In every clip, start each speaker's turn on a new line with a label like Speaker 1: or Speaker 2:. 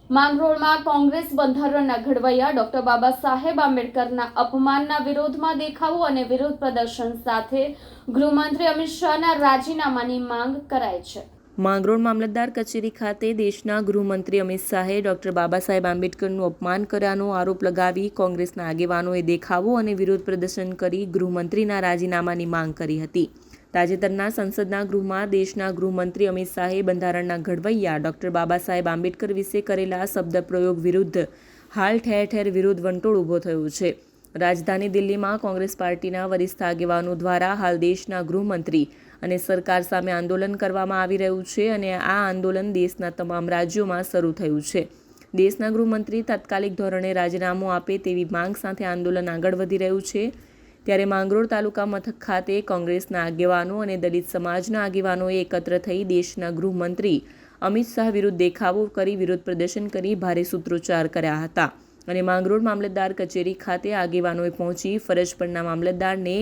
Speaker 1: માંગરોળમાં કોંગ્રેસ બંધારણના ઘડવૈયા ડોક્ટર બાબા સાહેબ આંબેડકરના અપમાનના વિરોધમાં દેખાવો અને વિરોધ પ્રદર્શન સાથે ગૃહમંત્રી અમિત શાહના રાજીનામાની માંગ કરાઈ છે।
Speaker 2: માંગરોળ મામલતદાર કચેરી ખાતે દેશના ગૃહમંત્રી અમિત શાહે ડોક્ટર બાબા સાહેબ આંબેડકરનું અપમાન કર્યાનો આરોપ લગાવી કોંગ્રેસના આગેવાનોએ દેખાવો અને વિરોધ પ્રદર્શન કરી ગૃહમંત્રીના રાજીનામાની માંગ કરી હતી। તાજેતરના સંસદના ગૃહમાં દેશના ગૃહમંત્રી અમિત શાહે બંધારણના ઘડવૈયા ડોક્ટર બાબા સાહેબ આંબેડકર વિશે કરેલા શબ્દ પ્રયોગ વિરુદ્ધ હાલ ઠેર ઠેર વિરોધ વંટોળ ઊભો થયો છે। રાજધાની દિલ્હીમાં કોંગ્રેસ પાર્ટીના વરિષ્ઠ આગેવાનો દ્વારા હાલ દેશના ગૃહમંત્રી અને સરકાર સામે આંદોલન કરવામાં આવી રહ્યું છે અને આ આંદોલન દેશના તમામ રાજ્યોમાં શરૂ થયું છે। દેશના ગૃહમંત્રી તાત્કાલિક ધોરણે રાજીનામું આપે તેવી માંગ સાથે આંદોલન આગળ વધી રહ્યું છે। ત્યારે માંગરોળ તાલુકા મથક ખાતે કોંગ્રેસના આગેવાનો અને દલિત સમાજના આગેવાનોએ એકત્ર થઈ દેશના ગૃહમંત્રી અમિત શાહ વિરુદ્ધ દેખાવો કરી વિરોધ પ્રદર્શન કરી ભારે સૂત્રોચ્ચાર કર્યા હતા અને માંગરોળ મામલતદાર કચેરી ખાતે આગેવાનોએ પહોંચી ફરજ પરના મામલતદારને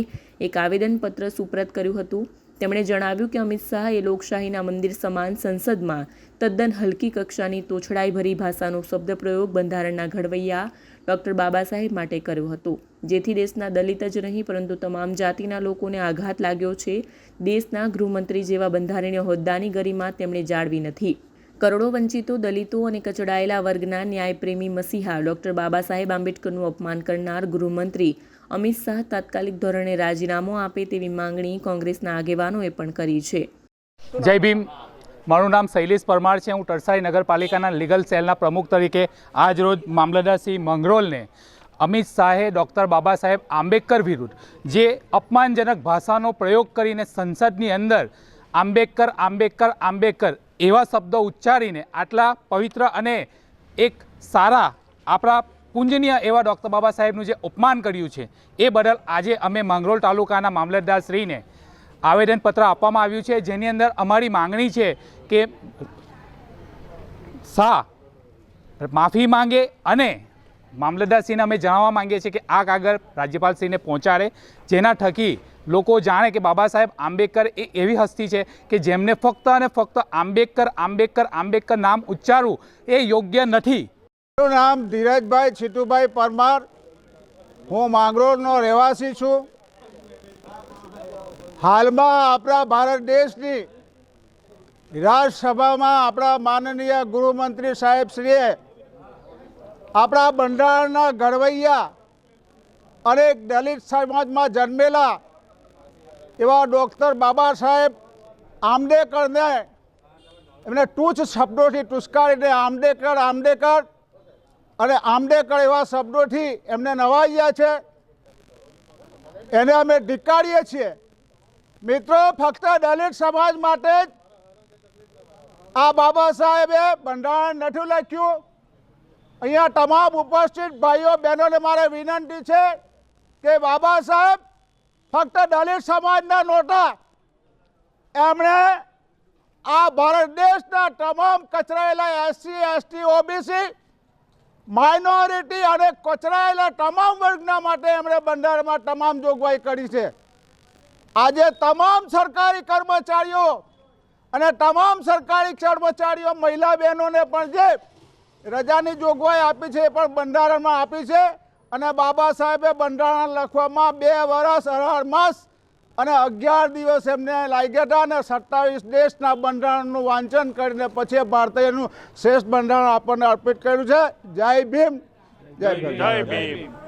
Speaker 2: એક આવેદનપત્ર સુપ્રત કર્યું હતું। તેમણે જણાવ્યું કે અમિત શાહ એ લોકશાહીના મંદિર સમાન સંસદમાં તદ્દન હલકી કક્ષાની તોછડાઈભરી ભાષાનો શબ્દ પ્રયોગ બંધારણના ઘડવૈયા ડોક્ટર બાબા સાહેબ માટે કર્યો હતો, જેથી દેશના દલિત જ નહીં પરંતુ તમામ જાતિના લોકોને આઘાત લાગ્યો છે। દેશના ગૃહમંત્રી જેવા બંધારણીય હોદ્દાની ગરિમા તેમણે જાળવી નથી। કરોડો વંચિતો, દલિતો અને કચડાયેલા વર્ગના ન્યાયપ્રેમી મસીહા ડોક્ટર બાબા સાહેબ આંબેડકરનું અપમાન કરનાર ગૃહમંત્રી અમિત શાહ તાત્કાલિક ધોરણે રાજીનામું આપે તેવી માંગણી કોંગ્રેસના આગેવાનોએ પણ કરી છે।
Speaker 3: જય ભીમ। મારું નામ શૈલેષ પરમાર છે। હું તરસાળી નગરપાલિકાના લીગલ સેલના પ્રમુખ તરીકે આજ રોજ મામલતદાર શ્રી મંગરોળને અમિત શાહે ડૉક્ટર બાબા સાહેબ આંબેડકર વિરુદ્ધ જે અપમાનજનક ભાષાનો પ્રયોગ કરીને સંસદની અંદર આંબેડકર આંબેડકર આંબેડકર એવા શબ્દો ઉચ્ચારીને આટલા પવિત્ર અને એક સારા આપણા પૂજનીય એવા ડૉક્ટર બાબા સાહેબનું જે અપમાન કર્યું છે એ બદલ આજે અમે માંગરોળ તાલુકાના મામલતદાર શ્રીને આવેદનપત્ર આપવામાં આવ્યું છે, જેની અંદર અમારી માંગણી છે કે શાહ માફી માંગે અને મામલતદારશ્રીને અમે જણાવવા માંગીએ છીએ કે આ કાગળ રાજ્યપાલશ્રીને પહોંચાડે, જેના થકી લોકો જાણે કે બાબા સાહેબ આંબેડકર એ એવી હસ્તી છે કે જેમને ફક્ત અને ફક્ત આંબેડકર આંબેડકર આંબેડકર નામ ઉચ્ચારવું એ યોગ્ય નથી।
Speaker 4: મારું નામ ધીરજભાઈ છીતુભાઈ પરમાર, હું માંગરોળનો રહેવાસી છું। હાલમાં આપણા ભારત દેશની રાજ્યસભામાં આપણા માનનીય ગૃહમંત્રી સાહેબશ્રીએ આપણા બંધારણના ઘડવૈયા અનેક દલિત સમાજમાં જન્મેલા એવા ડૉક્ટર બાબા સાહેબ આંબેડકરને એમને ટૂંચ શબ્દોથી ટુસ્કારીને આંબેડકર આંબેડકર અને આંબેડકર એવા શબ્દોથી એમને નવાજ્યા છે, એને અમે ધિક્કારીએ છીએ। મિત્રો, ફક્ત દલિત સમાજ માટે જ આ બાબા સાહેબે બંધારણ નથી લખ્યું। અહીંયા તમામ ઉપસ્થિત ભાઈઓ બહેનોને મારે વિનંતી છે કે બાબા સાહેબ ફક્ત દલિત સમાજના નહોતા, એમણે આ ભારત દેશના તમામ કચરાયેલા એસસી એસટી ઓબીસી માઇનોરિટી અને કચરાયેલા તમામ વર્ગના માટે એમણે બંધારણમાં તમામ જોગવાઈ કરી છે। આજે તમામ સરકારી કર્મચારીઓ અને તમામ સરકારી કર્મચારીઓ મહિલા બહેનોને પણ જે રજાની જોગવાઈ આપી છે એ પણ બંધારણમાં આપી છે અને બાબા સાહેબે બંધારણ લખવામાં 2 વર્ષ 18 માસ અને 11 દિવસ એમને લાગ્યા હતા અને 27 દેશના બંધારણનું વાંચન કરીને પછી ભારતીયનું શ્રેષ્ઠ બંધારણ આપણને અર્પિત કર્યું છે। જય ભીમ, જય ભીમ।